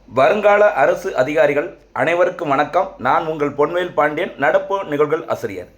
வருங்கால அரசு அதிகாரிகள் அனைவருக்கும் வணக்கம். நான் உங்கள் பொன்வேல் பாண்டியன், நடப்பு நிகழ்வுகள் ஆசிரியர்.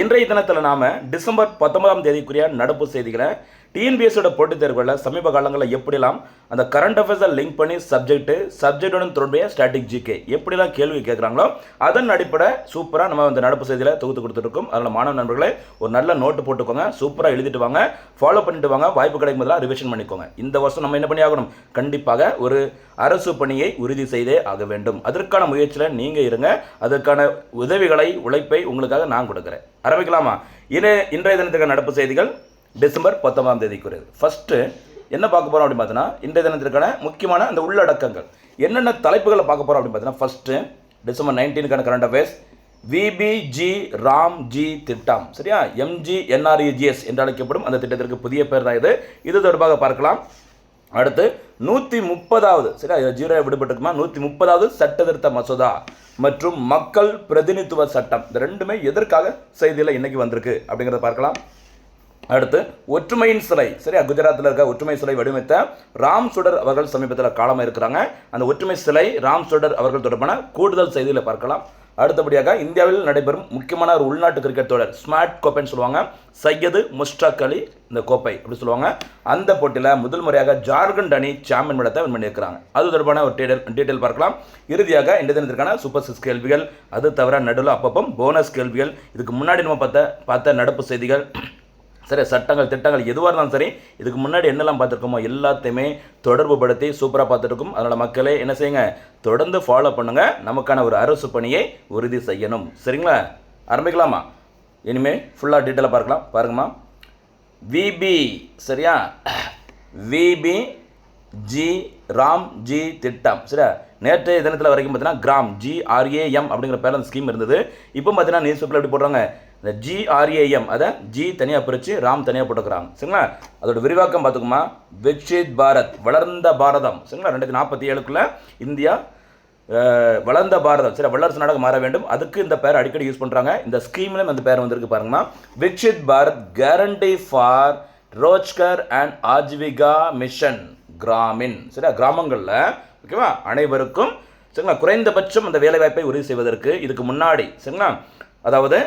இன்றைய தினத்தில் நாம் டிசம்பர் 19ஆம் தேதிக்குரிய நடப்பு செய்திகளை டிஎன்பிஎஸ்சியோட போட்டித் தேர்வுகளில் சமீப காலங்களில் எப்படிலாம் அந்த கரண்ட் அஃபேர்ஸை லிங்க் பண்ணி சப்ஜெக்டுடன் தொடர்புடைய ஸ்டாட்டிக் ஜிகே எப்படிலாம் கேள்வி கேட்குறாங்களோ அதன் அடிப்படை சூப்பராக நம்ம அந்த நடப்பு செய்தியில் தொகுத்து கொடுத்துருக்கோம். அதில் மாணவ நண்பர்களே ஒரு நல்ல நோட்டு போட்டுக்கோங்க, சூப்பராக எழுதிட்டு வாங்க, ஃபாலோ பண்ணிட்டு வாங்க, வாய்ப்பு கிடைக்கும் போதெல்லாம் ரிவிஷன் பண்ணிக்கோங்க. இந்த வருஷம் நம்ம என்ன பண்ணி ஆகணும்? கண்டிப்பாக ஒரு அரசு பணியை உறுதி செய்தே ஆக வேண்டும். அதற்கான முயற்சியில் நீங்கள் இருங்க. அதற்கான உதவிகளை, உழைப்பை உங்களுக்காக நான் கொடுக்குறேன். ஆரம்பிக்கலாமா? இன்றைய தினத்துக்கான நடப்பு செய்திகள் டிசம்பர் 19ஆம் தேதிக்குரியது. ஃபஸ்ட்டு என்ன பார்க்க போகிறோம் அப்படின்னு பார்த்தீங்கன்னா, இன்றைய தினத்திற்கான முக்கியமான அந்த உள்ளடக்கங்கள் என்னென்ன தலைப்புகளை பார்க்க போகிறோம் அப்படின்னு பார்த்தீங்கன்னா, ஃபஸ்ட்டு டிசம்பர் 19க்கான கரண்ட் அஃபேர்ஸ் விபிஜி ராம்ஜி திட்டம், சரியா? MGNREGS என்று அழைக்கப்படும் அந்த திட்டத்திற்கு புதிய பேர் தான் இது தொடர்பாக பார்க்கலாம். அடுத்து 130வது, சரியா, ஜீரோ விடுபட்டுக்குமா, 130வது சட்ட திருத்த மசோதா மற்றும் மக்கள் பிரதிநிதித்துவ சட்டம், இந்த ரெண்டுமே எதற்காக செய்தியில் இன்னைக்கு வந்திருக்கு அப்படிங்கிறத பார்க்கலாம். அடுத்து ஒற்றுமையின் சிலை, சரியா, குஜராத்தில் இருக்க ஒற்றுமை சிலை வடிவமைத்த ராம் சுடர் அவர்கள் சமீபத்தில் காலமாக இருக்கிறாங்க. அந்த ஒற்றுமை சிலை ராம் சுடர் அவர்கள் தொடர்பான கூடுதல் செய்திகளை பார்க்கலாம். அடுத்தபடியாக இந்தியாவில் நடைபெறும் முக்கியமான ஒரு உள்நாட்டு கிரிக்கெட் தொடர் ஸ்மார்ட் கோப்பைன்னு சொல்லுவாங்க. சையது முஸ்டாக் அலி இந்த கோப்பை அப்படி சொல்லுவாங்க. அந்த போட்டியில் முதல் முறையாக ஜார்க்கண்ட் அணி சாம்பியன் படத்தை வின் பண்ணியிருக்கிறாங்க. அது தொடர்பான ஒரு டீட்டெயில் பார்க்கலாம். இறுதியாக இந்த தினத்திற்கான சூப்பர் 6 கேள்விகள், அது தவிர நடுவில் அப்பப்போ போனஸ் கேள்விகள், இதுக்கு முன்னாடி நம்ம பார்த்த நடப்பு செய்திகள், சரி, சட்டங்கள், திட்டங்கள் எதுவாக இருந்தாலும் சரி, இதுக்கு முன்னாடி என்னெல்லாம் பார்த்துருக்கோமோ எல்லாத்தையுமே தொடர்பு படுத்தி சூப்பராக பார்த்துருக்கோம். அதனால் மக்களே என்ன செய்யுங்க? தொடர்ந்து ஃபாலோ பண்ணுங்கள். நமக்கான ஒரு அரசு பணியை உறுதி செய்யணும். சரிங்களா? ஆரம்பிக்கலாமா? இனிமேல் ஃபுல்லாக டீட்டெயிலாக பார்க்கலாம். பாருங்கம்மா, விபி, சரியா, விபிஜி ராம்ஜி திட்டம், சரியா. நேற்றைய தினத்தில் வரைக்கும் பார்த்தீங்கன்னா கிராம் GRAM அப்படிங்கிற பேரில் அந்த ஸ்கீம் இருந்தது. இப்போ பார்த்தீங்கன்னா நியூஸ் பேப்பரில் எப்படி போடுறாங்க? இந்த GRAM அதை ஜி தனியாக பிரித்து ராம் தனியாக போட்டுக்கிறாங்க. சரிங்களா? அதோட விரிவாக்கம் பார்த்துக்குமா, விக்ஷித் பாரத், வளர்ந்த பாரதம், சரிங்களா. 2047க்குள்ள இந்தியா வளர்ந்த பாரதம், சரி, வல்லரசு நாடாக மாற வேண்டும். அதுக்கு இந்த பேர் அடிக்கடி யூஸ் பண்ணுறாங்க. இந்த ஸ்கீம்லையும் அந்த பேர் வந்திருக்கு பாருங்கம்மா, Viksit Bharat guarantee for Rozgar and Ajeevika mission Gramin, சரியா, கிராமங்களில், ஓகேவா, அனைவருக்கும், சரிங்களா, குறைந்தபட்சம் அந்த வேலைவாய்ப்பை உறுதி செய்வதற்கு இதுக்கு முன்னாடி, சரிங்களா, அதாவது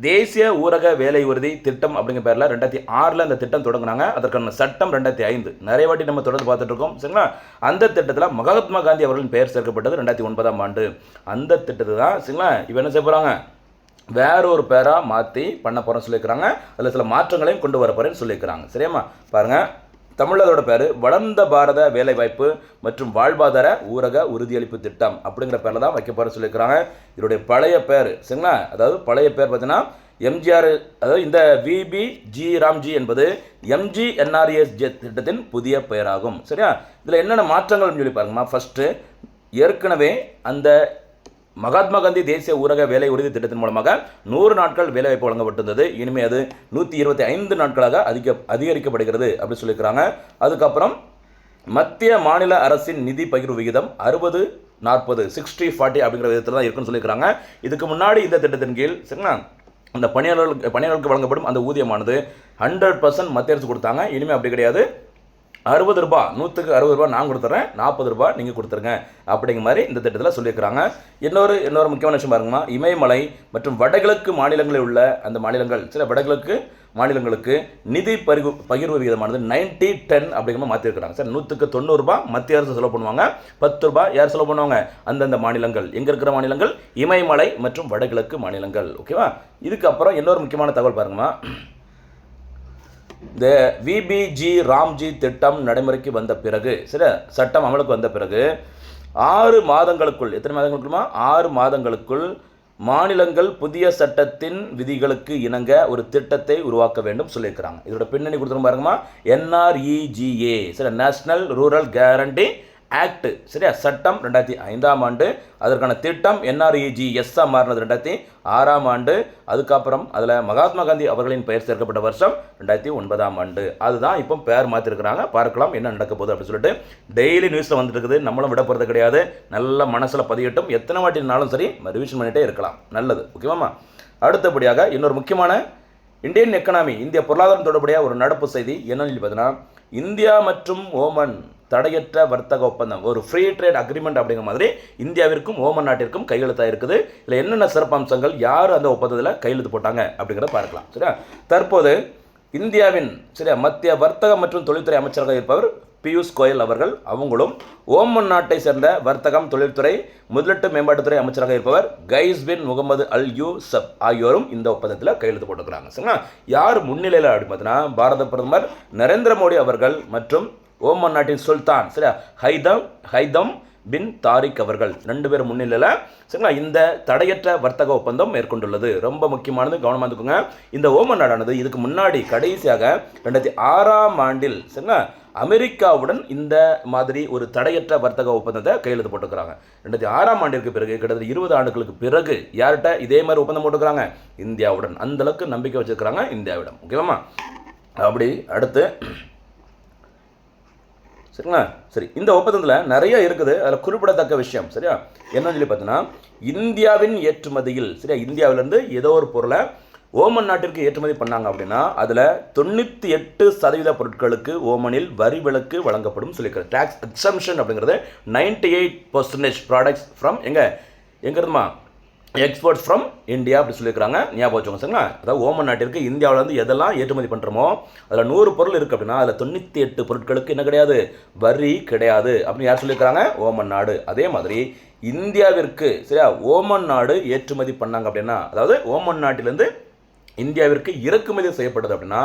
தேசிய ஊரக வேலை உறுதி திட்டம் அப்படிங்கிற பேரில் 2006 இந்த திட்டம் தொடங்கினாங்க. அதற்கான சட்டம் 2005 நிறைய வாட்டி நம்ம தொடர்ந்து பார்த்துட்டு இருக்கோம். சரிங்களா? அந்த திட்டத்தில் மகாத்மா காந்தி அவர்களின் பெயர் சேர்க்கப்பட்டது 2009ஆம் ஆண்டு. அந்த திட்டத்தை தான், சரிங்களா, இப்போ என்ன செய்ய போகிறாங்க? வேற ஒரு பேராக மாற்றி பண்ண போகிறோன்னு சொல்லியிருக்கிறாங்க. அதில் சில மாற்றங்களையும் கொண்டு வர போகிறேன்னு சொல்லியிருக்கிறாங்க. சரியாம்மா? பாருங்கள், தமிழரோட பேர் வளர்ந்த பாரத வேலைவாய்ப்பு மற்றும் வாழ்வாதார ஊரக உறுதியளிப்பு திட்டம் அப்படிங்கிற பேரில் தான் வைக்க போகிற சொல்லியிருக்கிறாங்க. இதோடைய பழைய பேர், சரிங்களா, அதாவது பழைய பேர் பார்த்தீங்கன்னா MGR, அதாவது இந்த விபிஜி ராம்ஜி என்பது MGNREGS திட்டத்தின் புதிய பெயராகும். சரியா? இதில் என்னென்ன மாற்றங்கள் சொல்லி பாருங்கம்மா. ஃபஸ்ட்டு, ஏற்கனவே அந்த மகாத்மா காந்தி தேசிய ஊரக வேலை உறுதி திட்டத்தின் மூலமாக 100 நாட்கள் வேலைவாய்ப்பு வழங்கப்பட்டிருந்தது. இனிமேல் அது 125 நாட்களாக அதிகரிக்கப்படுகிறது அப்படி சொல்லியிருக்கிறாங்க. அதுக்கப்புறம் மத்திய மாநில அரசின் நிதி பகிர்வு விகிதம் 60-40 60-40 அப்படிங்கிற விதத்தில் தான் இருக்குன்னு சொல்லியிருக்கிறாங்க. இதுக்கு முன்னாடி இந்த திட்டத்தின் கீழ், சரிங்களா, அந்த பணியாளர்களுக்கு வழங்கப்படும் அந்த ஊதியமானது 100% மத்திய அரசு கொடுத்தாங்க. இனிமேல் அப்படி கிடையாது. 60 ரூபாய், 100க்கு 60 ரூபாய் நான் கொடுத்துட்றேன், 40 ரூபாய் நீங்கள் கொடுத்துருங்க அப்படிங்கிற மாதிரி இந்த திட்டத்தில் சொல்லியிருக்கிறாங்க. இன்னொரு முக்கியமான விஷயம் பாருங்கம்மா, இமயமலை மற்றும் வடகிழக்கு மாநிலங்களில் உள்ள அந்த மாநிலங்கள், சில வடகிழக்கு மாநிலங்களுக்கு நிதி பகிர்வு விகிதமானது 90-10 அப்படிங்கிற மாற்றிருக்கிறாங்க. சார், 100க்கு 90 ரூபாய் மத்திய அரசு செலவு பண்ணுவாங்க, 10 ரூபாய் யார் செலவு பண்ணுவாங்க? அந்தந்த மாநிலங்கள். எங்கே இருக்கிற மாநிலங்கள்? இமயமலை மற்றும் வடகிழக்கு மாநிலங்கள். ஓகேவா? இதுக்கப்புறம் இன்னொரு முக்கியமான தகவல் பாருங்கம்மா, இந்த விபிஜி ராம்ஜி திட்டம் நடைமுறைக்கு வந்த பிறகு, சரி, சட்டம் அமலுக்கு வந்த பிறகு 6 மாதங்களுக்குள், எத்தனை மாதங்களுக்குமா? 6 மாதங்களுக்குள் மாநிலங்கள் புதிய சட்டத்தின் விதிகளுக்கு இணங்க ஒரு திட்டத்தை உருவாக்க வேண்டும் சொல்லியிருக்கிறாங்க. இதோட பின்னணி கொடுத்துருங்க பாருங்கம்மா, NREGA, சரி, நேஷனல் ரூரல் கேரண்டி ஆக்ட், சரியா, சட்டம் 2005ஆம் ஆண்டு. அதற்கான திட்டம் NREGS மாறினது 2006ஆம் ஆண்டு. அதுக்கப்புறம் அதில் மகாத்மா காந்தி அவர்களின் பெயர் சேர்க்கப்பட்ட வருஷம் 2009ஆம் ஆண்டு. அதுதான் இப்போ பேர் மாற்றிருக்கிறாங்க. பார்க்கலாம் என்ன நடக்க போகுது அப்படின்னு சொல்லிட்டு. டெய்லி நியூஸில் வந்துட்டு இருக்குது, நம்மளும் விட போகிறது கிடையாது. நல்ல மனசில் பதியட்டும். எத்தனை வாட்டினாலும் சரி ரிவிஷன் பண்ணிகிட்டே இருக்கலாம். நல்லது. ஓகேவாம்மா? அடுத்தபடியாக இன்னொரு முக்கியமான இந்தியன் எக்கனாமி, இந்திய பொருளாதாரம் தொடர்புடைய ஒரு நடப்பு செய்தி என்னன்னு பார்த்தீங்கன்னா, இந்தியா மற்றும் ஓமன் தடையற்ற வர்த்தக ஒப்பந்தம், ஒரு ஃப்ரீ ட்ரேட் அக்ரிமெண்ட் அப்படிங்கிற மாதிரி இந்தியாவிற்கும் ஓமன் நாட்டிற்கும் கையெழுத்தாக இருக்குது. இதில் என்னென்ன சிறப்பம்சங்கள், யார் அந்த ஒப்பந்தத்தில் கையெழுத்து போட்டாங்க அப்படிங்கிறத பார்க்கலாம். சரியா, தற்போது இந்தியாவின் சரியா மத்திய வர்த்தக மற்றும் தொழில்துறை அமைச்சராக இருப்பவர் பியூஷ் கோயல் அவர்கள். அவங்களும் ஓமன் நாட்டை சேர்ந்த வர்த்தகம், தொழில்துறை, முதலீட்டு மேம்பாட்டுத்துறை அமைச்சராக இருப்பவர் கைஸ் பின் முகமது அல் யூசப் ஆகியோரும் இந்த ஒப்பந்தத்தில் கையெழுத்து போட்டுக்கிறாங்க. சரிங்களா, யார் முன்னிலையில் அப்படின்னு பார்த்தீங்கன்னா பாரத பிரதமர் நரேந்திர மோடி அவர்கள் மற்றும் ஓமன் நாட்டின் சுல்தான் சரியா ஹைதம் பின் தாரிக் அவர்கள் 2 பேர் முன்னிலையில் சரிங்களா இந்த தடையற்ற வர்த்தக ஒப்பந்தம் மேற்கொண்டுள்ளது. ரொம்ப முக்கியமானது, கவனமாக இருந்துக்குங்க. இந்த ஓமன் நாடானது இதுக்கு முன்னாடி கடைசியாக 2006ஆம் ஆண்டில் சரிங்களா அமெரிக்காவுடன் இந்த மாதிரி ஒரு தடையற்ற வர்த்தக ஒப்பந்தத்தை கையெழுத்து போட்டுக்கிறாங்க. 2006ஆம் ஆண்டிற்கு பிறகு கிட்டத்தட்ட 20 ஆண்டுகளுக்கு பிறகு யார்கிட்ட இதே மாதிரி ஒப்பந்தம் போட்டுக்கிறாங்க? இந்தியாவுடன். அந்த அளவுக்கு நம்பிக்கை வச்சிருக்கிறாங்க இந்தியாவிடம். ஓகேவா? அப்படி அடுத்து சரிங்களா, சரி, இந்த ஒப்பந்தத்தில் நிறைய இருக்குது. அதில் குறிப்பிடத்தக்க விஷயம் சரியா என்னன்னு சொல்லி பார்த்தீங்கன்னா, இந்தியாவின் ஏற்றுமதியில் சரியா இந்தியாவிலேருந்து ஏதோ ஒரு பொருளை ஓமன் நாட்டிற்கு ஏற்றுமதி பண்ணாங்க அப்படின்னா அதில் 98% பொருட்களுக்கு ஓமனில் வரி விலக்கு வழங்கப்படும் சொல்லியிருக்காரு. டேக்ஸ் எக்ஸம்ஷன் அப்படிங்கிறது 98% ப்ராடக்ட்ஸ் ஃப்ரம் எங்கேருந்துமா எக்ஸ்போர்ட் ஃப்ரம் இந்தியா அப்படி சொல்லியிருக்காங்க. ஞாபகம் வச்சுக்கோங்க சரிங்களா. அதாவது ஓமன் நாட்டிற்கு இந்தியாவிலேருந்து எதெல்லாம் ஏற்றுமதி பண்ணுறோமோ அதில் 100 பொருள் இருக்குது அப்படின்னா அதில் 98 பொருட்களுக்கு என்ன கிடையாது? வரி கிடையாது அப்படின்னு யார் சொல்லியிருக்கிறாங்க? ஓமன் நாடு. அதே மாதிரி இந்தியாவிற்கு சரியா ஓமன் நாடு ஏற்றுமதி பண்ணாங்க அப்படின்னா, அதாவது ஓமன் நாட்டிலேருந்து இந்தியாவிற்கு இறக்குமதி செய்யப்படுது அப்படின்னா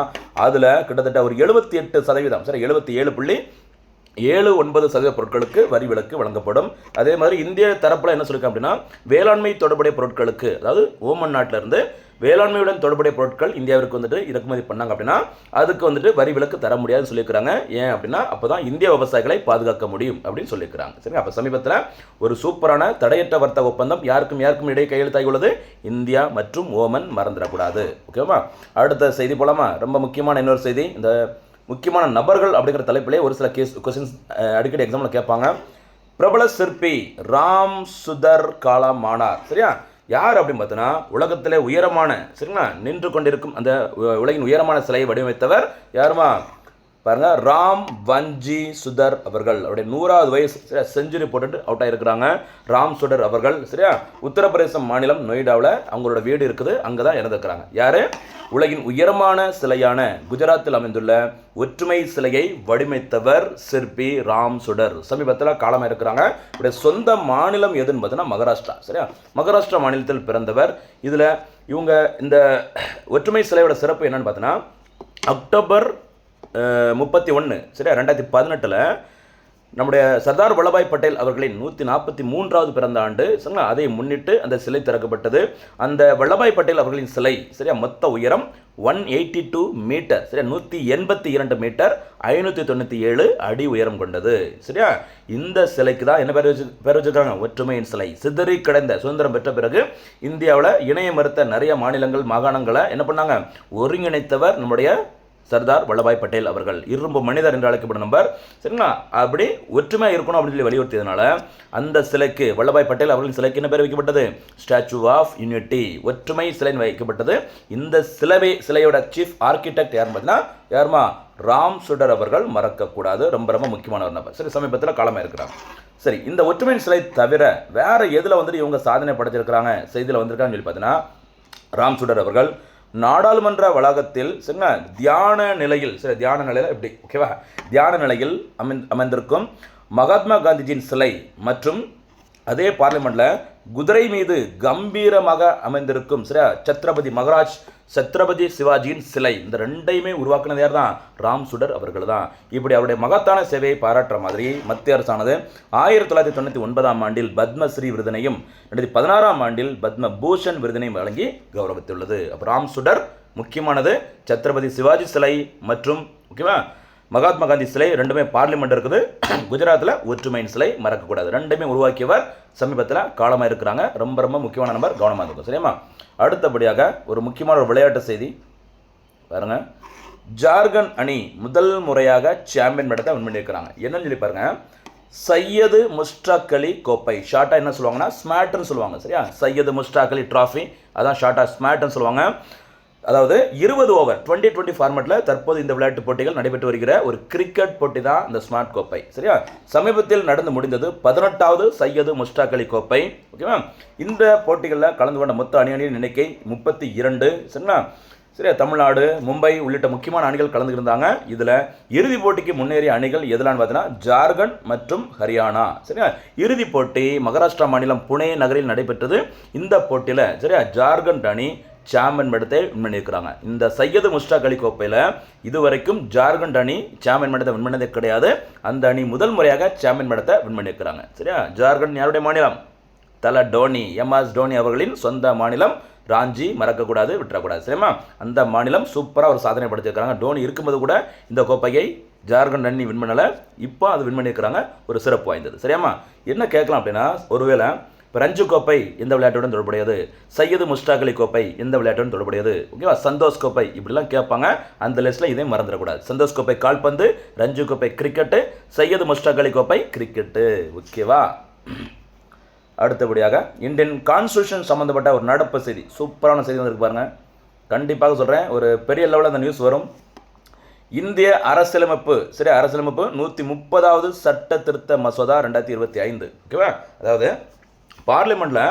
அதில் கிட்டத்தட்ட ஒரு 78% சரி 77.79% பொருட்களுக்கு வரி விலக்கு வழங்கப்படும். அதே மாதிரி இந்திய தரப்பில் என்ன சொல்லியிருக்காங்க அப்படின்னா, வேளாண்மை தொடர்புடைய பொருட்களுக்கு, அதாவது ஓமன் நாட்டிலிருந்து வேளாண்மையுடன் தொடர்புடைய பொருட்கள் இந்தியாவிற்கு வந்துட்டு இறக்குமதி பண்ணாங்க அப்படின்னா அதுக்கு வந்துட்டு வரி விலக்கு தர முடியாதுன்னு சொல்லியிருக்கிறாங்க. ஏன் அப்படின்னா அப்போ தான் இந்திய விவசாயிகளை பாதுகாக்க முடியும் அப்படின்னு சொல்லியிருக்கிறாங்க. சரி, அப்போ சமீபத்தில் ஒரு சூப்பரான தடையற்ற வர்த்தக ஒப்பந்தம் யாருக்கும் இடையே கையெழுத்தாகி உள்ளது? இந்தியா மற்றும் ஓமன், மறந்துடக்கூடாது. ஓகேவா? அடுத்த செய்தி போலாமா? ரொம்ப முக்கியமான இன்னொரு செய்தி. இந்த முக்கியமான நபர்கள் அப்படிங்கிற தலைப்பிலே ஒரு சில கொஸ்டின்ஸ் அடிக்கடி எக்ஸாமில் கேட்பாங்க. பிரபல சிற்பி ராம் சுதர் காலமானார். சரியா, யார் அப்படின்னு பார்த்தோன்னா உலகத்திலே உயரமான சரிங்களா நின்று கொண்டிருக்கும் அந்த உலகின் உயரமான சிலையை வடிவமைத்தவர் யாருமா பாருங்க, ராம் வஞ்சி சுதர் அவர்கள். அவருடைய 100வது வயசு சரியா செஞ்சுரி போட்டுட்டு அவுட் ஆகிருக்கிறாங்க. ராம் சுடர் அவர்கள் சரியா உத்தரப்பிரதேசம் மாநிலம் நொய்டாவில் அவங்களோட வீடு இருக்குது, அங்கே தான் இறந்துருக்கிறாங்க. யார்? உலகின் உயரமான சிலையான குஜராத்தில் அமைந்துள்ள ஒற்றுமை சிலையை வடிவமைத்தவர் சிற்பி ராம் சுடர். சமீபத்தில் காலமாக இருக்கிறாங்க. இவருடைய சொந்த மாநிலம் எதுன்னு பார்த்தீங்கன்னா மகாராஷ்டிரா. சரியா, மகாராஷ்டிரா மாநிலத்தில் பிறந்தவர். இதில் இவங்க இந்த ஒற்றுமை சிலையோட சிறப்பு என்னன்னு பார்த்தீங்கன்னா அக்டோபர் 31 சரியா 2018 நம்முடைய சர்தார் வல்லபாய் பட்டேல் அவர்களின் 143வது பிறந்த ஆண்டு சரிங்களா. அதை முன்னிட்டு அந்த சிலை திறக்கப்பட்டது. அந்த வல்லபாய் பட்டேல் அவர்களின் சிலை சரியா மொத்த உயரம் 182 மீட்டர் சரியா 182 மீட்டர் 597 அடி உயரம் கொண்டது. சரியா, இந்த சிலைக்கு தான் என்ன பேர் வச்சிருக்காங்க? ஒற்றுமையின் சிலை. சிதறி கிடந்த சுதந்திரம் பெற்ற பிறகு இந்தியாவில் இணைய மறுத்த நிறைய மாநிலங்கள், மாகாணங்களை என்ன பண்ணாங்க? ஒருங்கிணைத்தவர் நம்முடைய சர்தார் வல்லபாய் பட்டேல் அவர்கள். இரும்பு மனிதர் என்று அழைக்கப்படும் நம்பர். சரிங்களா, அப்படி ஒற்றுமையாக இருக்கணும் அப்படின்னு சொல்லி வலியுறுத்தியதுனால அந்த சிலைக்கு, வல்லபாய் பட்டேல் அவர்களின் சிலைக்கு என்ன பேர் வைக்கப்பட்டது? ஸ்டாச்சு ஆஃப் யூனிட்டி, ஒற்றுமை சிலை வைக்கப்பட்டது. இந்த சிலையோட சீஃப் ஆர்கிடெக்ட் யாருன்னு பார்த்தீங்கன்னா யாருமா? ராம் சுடர் அவர்கள். மறக்கக்கூடாது, ரொம்ப ரொம்ப முக்கியமான ஒரு நபர். சரி, சமீபத்தில் காலமாக இருக்கிறாங்க. சரி, இந்த ஒற்றுமை சிலை தவிர வேற எதில் வந்துட்டு இவங்க சாதனை படைச்சிருக்கிறாங்க, செய்தியில் வந்திருக்காங்கன்னு சொல்லி பார்த்தீங்கன்னா ராம் சுடர் அவர்கள் நாடாளுமன்ற வளாகத்தில் சரிங்களா தியான நிலையில் சரி தியான நிலையில் எப்படி ஓகேவா தியான நிலையில் அமைந்திருக்கும் மகாத்மா காந்திஜியின் சிலை மற்றும் அதே பார்லிமெண்ட்டில் குதிரை மீது கம்பீரமாக அமைந்திருக்கும் சரியா சத்ரபதி சிவாஜியின் சிலை, இந்த ரெண்டையுமே உருவாக்குனது யார் தான்? ராம் சுடர் அவர்கள் தான். இப்படி அவருடைய மகத்தான சேவையை பாராட்டுற மாதிரி மத்திய அரசானது 1999ஆம் ஆண்டில் பத்மஸ்ரீ விருதினையும் 2016ஆம் ஆண்டில் பத்ம பூஷன் விருதினையும் வழங்கி கௌரவித்துள்ளது. அப்போ ராம் சுடர் முக்கியமானது. சத்ரபதி சிவாஜி சிலை மற்றும் ஓகேவா மகாத்மா காந்தி சிலை ரெண்டுமே பார்லிமெண்ட் இருக்குது. குஜராத்தில் ஒற்றுமையின் சிலை மறக்கக்கூடாது. ரெண்டுமே உருவாக்கியவர். சமீபத்தில் காலமாக இருக்கிறாங்க. ரொம்ப ரொம்ப முக்கியமான நம்பர், கவனமாக இருக்கும். சரியாமா, அடுத்தபடியாக ஒரு முக்கியமான ஒரு விளையாட்டு செய்தி பாருங்க. ஜார்க்கண்ட் அணி முதல் முறையாக சாம்பியன் பட்டத்தை வின் பண்ணியிருக்கிறாங்க. என்னன்னு சொல்லி பாருங்க, சையது முஸ்டாக் அலி கோப்பை. ஷார்ட்டாக என்ன சொல்லுவாங்கன்னா ஸ்மாட்னு சொல்லுவாங்க. சரியா, சையது முஸ்டாக் அலி ட்ராஃபி, அதான் ஷார்ட்டாக ஸ்மாட்னு சொல்லுவாங்க. அதாவது 20 ஓவர் 2020 ஃபார்மேட்டில் தற்போது இந்த விளையாட்டு போட்டிகள் நடைபெற்று வருகிற ஒரு கிரிக்கெட் போட்டி தான் இந்த ஸ்மார்ட் கோப்பை. சரியா, சமீபத்தில் நடந்து முடிந்தது 18வது சையது முஷ்டாக் அலி கோப்பை. ஓகேவா, இந்த போட்டிகளில் கலந்து கொண்ட மொத்த அணிகளின் எண்ணிக்கை 32. சரிங்களா, சரியா, தமிழ்நாடு, மும்பை உள்ளிட்ட முக்கியமான அணிகள் கலந்துருந்தாங்க. இதில் இறுதிப் போட்டிக்கு முன்னேறிய அணிகள் எதுலான்னு பார்த்தீங்கன்னா ஜார்க்கண்ட் மற்றும் ஹரியானா. சரியா, இறுதிப் போட்டி மகாராஷ்டிரா மாநிலம் புனே நகரில் நடைபெற்றது. இந்த போட்டியில் சரியா ஜார்க்கண்ட் அணி சாம்பியன் பட்டத்தை வின் பண்ணியிருக்கிறாங்க. இந்த சையது முஷ்டாக் அலி கோப்பையில் இதுவரைக்கும் ஜார்க்கண்ட் அணி சாம்பியன் பட்டத்தை வின் பண்ணதே கிடையாது. அந்த அணி முதல் முறையாக சாம்பியன் பட்டத்தை வின் பண்ணியிருக்கிறாங்க. சரியா, ஜார்க்கண்ட் யாருடைய மாநிலம்? தல டோனி, MS டோனி அவர்களின் சொந்த மாநிலம். ராஞ்சி மறக்கக்கூடாது, விட்டுறக்கூடாது. சரிமா, அந்த மாநிலம் சூப்பராக ஒரு சாதனை படுத்திருக்கிறாங்க. டோனி இருக்கும்போது கூட இந்த கோப்பையை ஜார்க்கண்ட் அணி வின் பண்ணலை, இப்போ அது வின் பண்ணியிருக்கிறாங்க. ஒரு சிறப்பு வாய்ந்தது. சரியாம்மா, என்ன கேட்கலாம் அப்படின்னா, ஒருவேளை இப்போ ரஞ்சு கோப்பை இந்த விளையாட்டுடன் தொடர்புடையது, சையது முஷ்டாக் அலி கோப்பை இந்த விளையாட்டுடன் தொடர்புடையது, ஓகேவா, சந்தோஷ் கோப்பை இப்படிலாம் கேட்பாங்க. அந்த லிஸ்ட்டில் இதே மறந்துடக்கூடாது. சந்தோஷ் கோப்பை கால்பந்து, ரஞ்சு கோப்பை கிரிக்கெட்டு, சையது முஷ்டாக் அலி கோப்பை கிரிக்கெட்டு. ஓகேவா, அடுத்தபடியாக இந்தியன் கான்ஸ்டியூஷன் சம்மந்தப்பட்ட ஒரு நடப்பு செய்தி, சூப்பரான செய்தி வந்துருக்கு பாருங்க. கண்டிப்பாக சொல்கிறேன், ஒரு பெரிய லெவலில் அந்த நியூஸ் வரும். இந்திய அரசியலமைப்பு, சரி, அரசியலமைப்பு 130வது சட்ட திருத்த மசோதா 2025. ஓகேவா, அதாவது பார்லிமெண்ட்டில்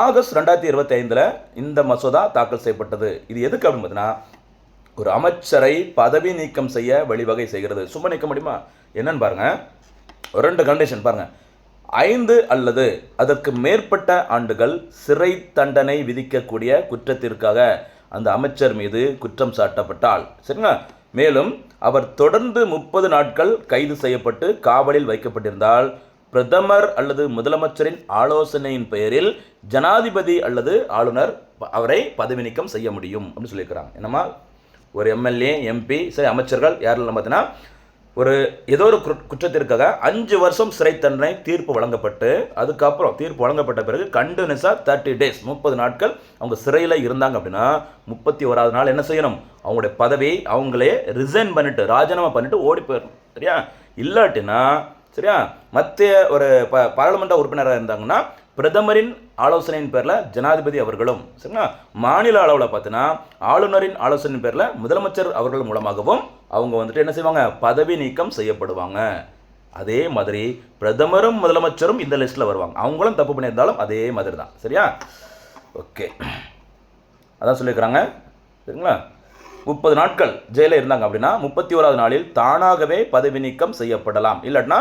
ஆகஸ்ட் 2025 இந்த மசோதா தாக்கல் செய்யப்பட்டது. இது எதுக்கு அப்படின்னு பார்த்தீங்கன்னா, ஒரு அமைச்சரை பதவி நீக்கம் செய்ய வழிவகை செய்கிறது. சும்மா நீக்க முடியுமா? என்னன்னு பாருங்க, 2 கண்டிஷன் பாருங்க. 5 அல்லது அதற்கு மேற்பட்ட ஆண்டுகள் சிறை தண்டனை விதிக்கக்கூடிய குற்றத்திற்காக அந்த அமைச்சர் மீது குற்றம் சாட்டப்பட்டால், சரிங்களா, மேலும் அவர் தொடர்ந்து 30 நாட்கள் கைது செய்யப்பட்டு காவலில் வைக்கப்பட்டிருந்தால் பிரதமர் அல்லது முதலமைச்சரின் ஆலோசனையின் பெயரில் ஜனாதிபதி அல்லது ஆளுநர் அவரை பதவி நீக்கம் செய்ய முடியும் அப்படின்னு சொல்லியிருக்கிறாங்க. என்னம்மா, ஒரு MLA, MP, சரி, அமைச்சர்கள் யாரெல்லாம் பார்த்தீங்கன்னா ஒரு ஏதோ ஒரு குற்றத்திற்காக 5 வருஷம் சிறை தண்டனை தீர்ப்பு வழங்கப்பட்டு, அதுக்கப்புறம் தீர்ப்பு வழங்கப்பட்ட பிறகு கண்டினியூஸாக 30 டேஸ் 30 நாட்கள் அவங்க சிறையில் இருந்தாங்க அப்படின்னா 31வது நாள் என்ன செய்யணும்? அவங்களுடைய பதவி அவங்களே ரிசைன் பண்ணிட்டு, ராஜினாமா பண்ணிட்டு ஓடி போயிடணும். சரியா, இல்லாட்டினா சரியா மத்திய ஒரு பாராளுமன்ற உறுப்பினராக இருந்தாங்கன்னா பிரதமரின் ஆலோசனையின் பேரில் ஜனாதிபதி அவர்களும், சரிங்களா, மாநில அளவில் பார்த்தீங்கன்னா ஆளுநரின் ஆலோசனையின் பேரில் முதலமைச்சர் அவர்கள் மூலமாகவும் அவங்க வந்துட்டு என்ன செய்வாங்க? பதவி நீக்கம் செய்யப்படுவாங்க. அதே மாதிரி பிரதமரும் முதலமைச்சரும் இந்த லிஸ்ட்டில் வருவாங்க. அவங்களும் தப்பு பண்ணியிருந்தாலும் அதே மாதிரி தான். சரியா, ஓகே, அதான் சொல்லியிருக்கிறாங்க. சரிங்களா, 30 நாட்கள் ஜெயிலில் இருந்தாங்க அப்படின்னா 31வது நாளில் தானாகவே பதவி நீக்கம் செய்யப்படலாம். இல்லாட்டினா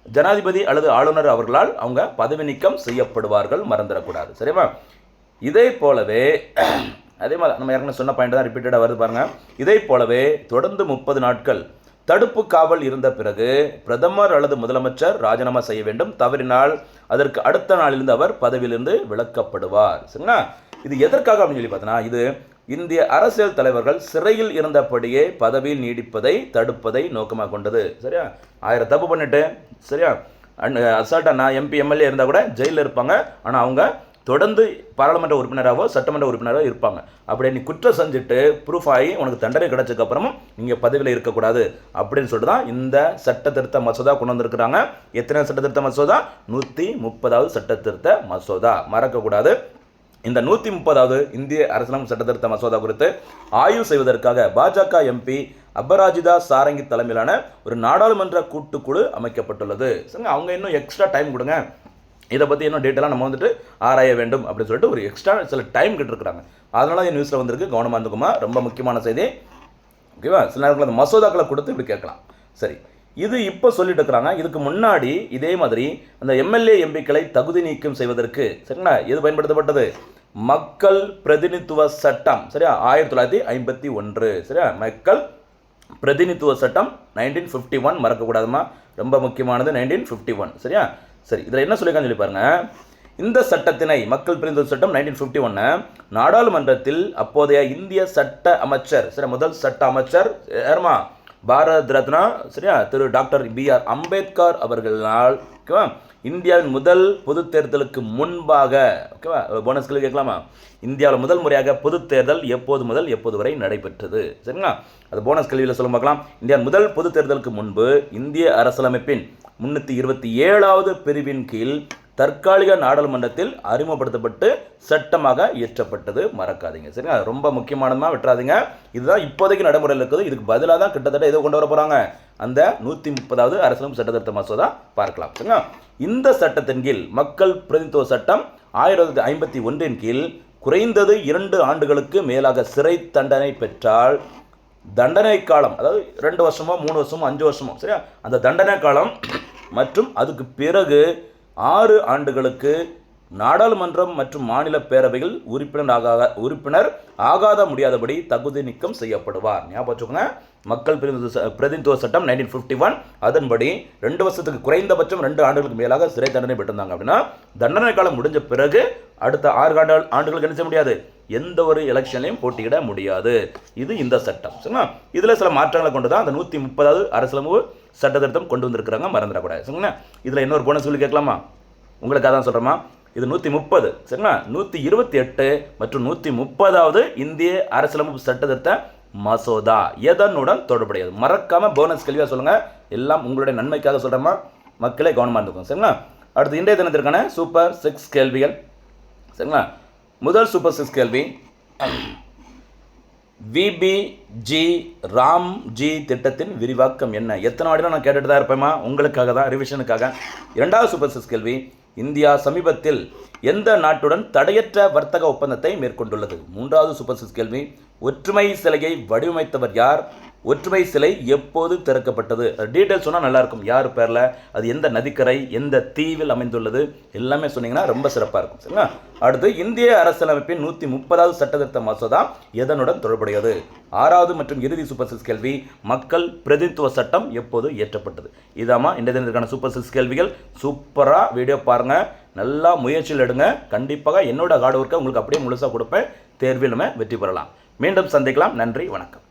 ஜனாதிபதி அல்லது ஆளுநர் அவர்களால் அவங்க பதவி நீக்கம் செய்யப்படுவார்கள், மறந்துடக்கூடாது. சரிவா, இதே போலவே அதே மாதிரி நம்ம ஏற்கனவே சொன்ன பாயிண்ட் தான் ரிப்பீட்டடாக வருது பாருங்க. இதே போலவே தொடர்ந்து 30 நாட்கள் தடுப்பு காவல் இருந்த பிறகு பிரதமர் அல்லது முதலமைச்சர் ராஜினாமா செய்ய வேண்டும். தவறினால் அதற்கு அடுத்த நாளிலிருந்து அவர் பதவியிலிருந்து விலக்கப்படுவார். சரிங்களா, இது எதற்காக அப்படின்னு சொல்லி பார்த்தோன்னா, இது இந்திய அரசியல் தலைவர்கள் சிறையில் இருந்தபடியே பதவியில் நீடிப்பதை தடுப்பதை நோக்கமாக கொண்டது. சரியா, 1000 தப்பு பண்ணிட்டு, சரியா, அசால்ட்டாக நான் MP MLA இருந்தால் கூட ஜெயிலில் இருப்பாங்க. ஆனால் அவங்க தொடர்ந்து பாராளுமன்ற உறுப்பினராகவோ சட்டமன்ற உறுப்பினராகவோ இருப்பாங்க. அப்படி நீ குற்றம் செஞ்சுட்டு ப்ரூஃப் ஆகி உனக்கு தண்டனை கிடைச்சதுக்கப்புறமும் நீங்கள் பதவியில் இருக்கக்கூடாது அப்படின்னு சொல்லிட்டு தான் இந்த சட்ட திருத்த மசோதா கொண்டு வந்திருக்கிறாங்க. எத்தனை சட்ட திருத்த மசோதா? 130வது சட்ட திருத்த மசோதா, மறக்கக்கூடாது. இந்த 130வது இந்திய அரசியலமைப்பு சட்ட திருத்த மசோதா குறித்து ஆய்வு செய்வதற்காக பாஜக MP அபராஜிதா சாரங்கி தலைமையிலான ஒரு நாடாளுமன்ற கூட்டுக்குழு அமைக்கப்பட்டுள்ளது. சரிங்க, அவங்க இன்னும் எக்ஸ்ட்ரா டைம் கொடுங்க, இதை பற்றி இன்னும் டீட்டெயிலாக நம்ம வந்துட்டு ஆராய வேண்டும் அப்படின்னு சொல்லிட்டு ஒரு எக்ஸ்ட்ரா சில டைம் கேட்டுருக்குறாங்க. அதனால இந்த நியூஸில் வந்திருக்கு, கவனமாக இருந்துக்குமா, ரொம்ப முக்கியமான செய்தி. ஓகேவா, சில நேரத்தில் அந்த மசோதாக்களை கொடுத்து இப்படி கேட்கலாம். சரி, இது இப்போ சொல்லிட்டு இருக்கிறாங்க. இதுக்கு முன்னாடி இதே மாதிரி அந்த MLA MPக்களை தகுதி நீக்கம் செய்வதற்கு, சரிங்களா, எது பயன்படுத்தப்பட்டது? மக்கள் பிரதிநிதித்துவ சட்டம். சரியா, 1951. சரியா, மக்கள் பிரதிநிதித்துவ சட்டம் 1951, மறக்கக்கூடாதுமா, ரொம்ப முக்கியமானது 1951. சரியா, சரி, இதில் என்ன சொல்லியிருக்கான்னு சொல்லி பாருங்க. இந்த சட்டத்தினை, மக்கள் பிரதிநிதித்துவ சட்டம் 1951 நாடாளுமன்றத்தில் அப்போதைய இந்திய சட்ட அமைச்சர், சரி, முதல் சட்ட அமைச்சர் யாருமா? பாரத் ரத்னா, சரியா, திரு டாக்டர் BR அம்பேத்கர் அவர்களால், ஓகேவா, இந்தியாவின் முதல் பொது தேர்தலுக்கு முன்பாக, ஓகேவா, போனஸ் கேள்வி கேட்கலாமா? இந்தியாவில் முதல் முறையாக பொது தேர்தல் எப்போது முதல் எப்போது வரை நடைபெற்றது? சரிங்களா, அது போனஸ் கேள்வியில் சொல்ல பார்க்கலாம். இந்தியாவின் முதல் பொது தேர்தலுக்கு முன்பு இந்திய அரசியலமைப்பின் 327வது பிரிவின் கீழ் தற்காலிக நாடாளுமன்றத்தில் அறிமுகப்படுத்தப்பட்டு சட்டமாக இயற்றப்பட்டது. மறக்காதீங்க, சரிங்களா? ரொம்ப முக்கியமானதாக விட்டுறாதீங்க. இதுதான் இப்போதைக்கு நடைமுறையில் இருக்குது. இதுக்கு பதிலாக தான் கிட்டத்தட்ட எதோ கொண்டு வர போகிறாங்க, அந்த 130வது அரசியலமைப்பு சட்டத்திருத்த மசோதா பார்க்கலாம், சரிங்களா? இந்த சட்டத்தின் கீழ் மக்கள் பிரதிநிதித்துவ சட்டம் 1951 கீழ் குறைந்தது 2 ஆண்டுகளுக்கு மேலாக சிறை தண்டனை பெற்றால் தண்டனை காலம், அதாவது 2 வருஷமோ 3 வருஷமோ 5 வருஷமோ, சரியா, அந்த தண்டனை காலம் மற்றும் அதுக்கு பிறகு 6 ஆண்டுகளுக்கு நாடாளுமன்றம் மற்றும் மாநில பேரவைகள் உறுப்பினர் ஆகாத முடியாதபடி தகுதி நீக்கம் செய்யப்படுவார். ஞாபகம் வச்சுக்கோங்க, மக்கள் பிரதிநிதித்துவ சட்டம் 1951 அதன்படி 2 வருஷத்துக்கு குறைந்தபட்சம் 2 ஆண்டுகளுக்கு மேலாக சிறை தண்டனை பெற்றிருந்தாங்க அப்படின்னா தண்டனை காலம் முடிஞ்ச பிறகு அடுத்த 6 ஆண்டுகளுக்கு என்ன செய்ய முடியாது, எந்த ஒரு எலெக்ஷன்லையும் போட்டியிட முடியாது. இது இந்த சட்டம், சரிங்களா? இதில் சில மாற்றங்களை கொண்டு தான் அந்த 130வது அரசியலமைப்பு சட்ட திருத்தம் கொண்டு வந்திருக்கிறாங்க, மறந்துடக்கூடாது, சரிங்களா? இதில் இன்னொரு போனஸ் சொல்லி கேட்கலாமா? உங்களுக்கு அதான் சொல்கிறோமா, இது 130, சரிங்களா? 128 மற்றும் 130வது இந்திய அரசியலமைப்பு சட்ட திருத்த மசோதா எதனுடன் தொடர்புடையது? மறக்காம போனஸ் கேள்வியாக சொல்லுங்க, எல்லாம் உங்களுடைய நன்மைக்காக சொல்கிறோமா, மக்களே கவனமாக இருக்கும், சரிங்களா? அடுத்து இன்றைய தினத்திற்கான சூப்பர் 6 கேள்விகள், சரிங்களா? முதல் சூப்பர் 6 கேள்வி, விபிஜி ராம்ஜி திட்டத்தின் விரிவாக்கம் என்ன? எத்தனை வாடினா நான் கேட்டுட்டு தான் இருப்பேமா, உங்களுக்காக தான், ரிவிஷனுக்காக. இரண்டாவது சூப்பர் 6 கேள்வி, இந்தியா சமீபத்தில் எந்த நாட்டுடன் தடையற்ற வர்த்தக ஒப்பந்தத்தை மேற்கொண்டுள்ளது? மூன்றாவது சூப்பர் 6 கேள்வி, ஒற்றுமை சிலையை வடிவமைத்தவர் யார்? ஒற்றுமை சிலை எப்போது திறக்கப்பட்டது? டீட்டெயில்ஸ் சொன்னால் நல்லாயிருக்கும், யார் பேரில், அது எந்த நதிக்கரை, எந்த தீவில் அமைந்துள்ளது, எல்லாமே சொன்னீங்கன்னா ரொம்ப சிறப்பாக இருக்கும், சரிங்களா? அடுத்து இந்திய அரசியலமைப்பின் 130வது சட்டத்திருத்த மசோதா எதனுடன் தொடர்புடையது? ஆறாவது மற்றும் இறுதி சூப்பர் 6 கேள்வி, மக்கள் பிரதிநிதித்துவ சட்டம் எப்போது இயற்றப்பட்டது? இதாம்மா இந்த தினத்திற்கான சூப்பர் 6 கேள்விகள். சூப்பராக வீடியோ பாருங்கள், நல்லா முயற்சியில் எடுங்க. கண்டிப்பாக என்னோட ஹார்ட் ஒர்க்கை உங்களுக்கு அப்படியே முழுசாக கொடுப்பேன். தேர்வில் நம்ம வெற்றி பெறலாம். மீண்டும் சந்திக்கலாம். நன்றி, வணக்கம்.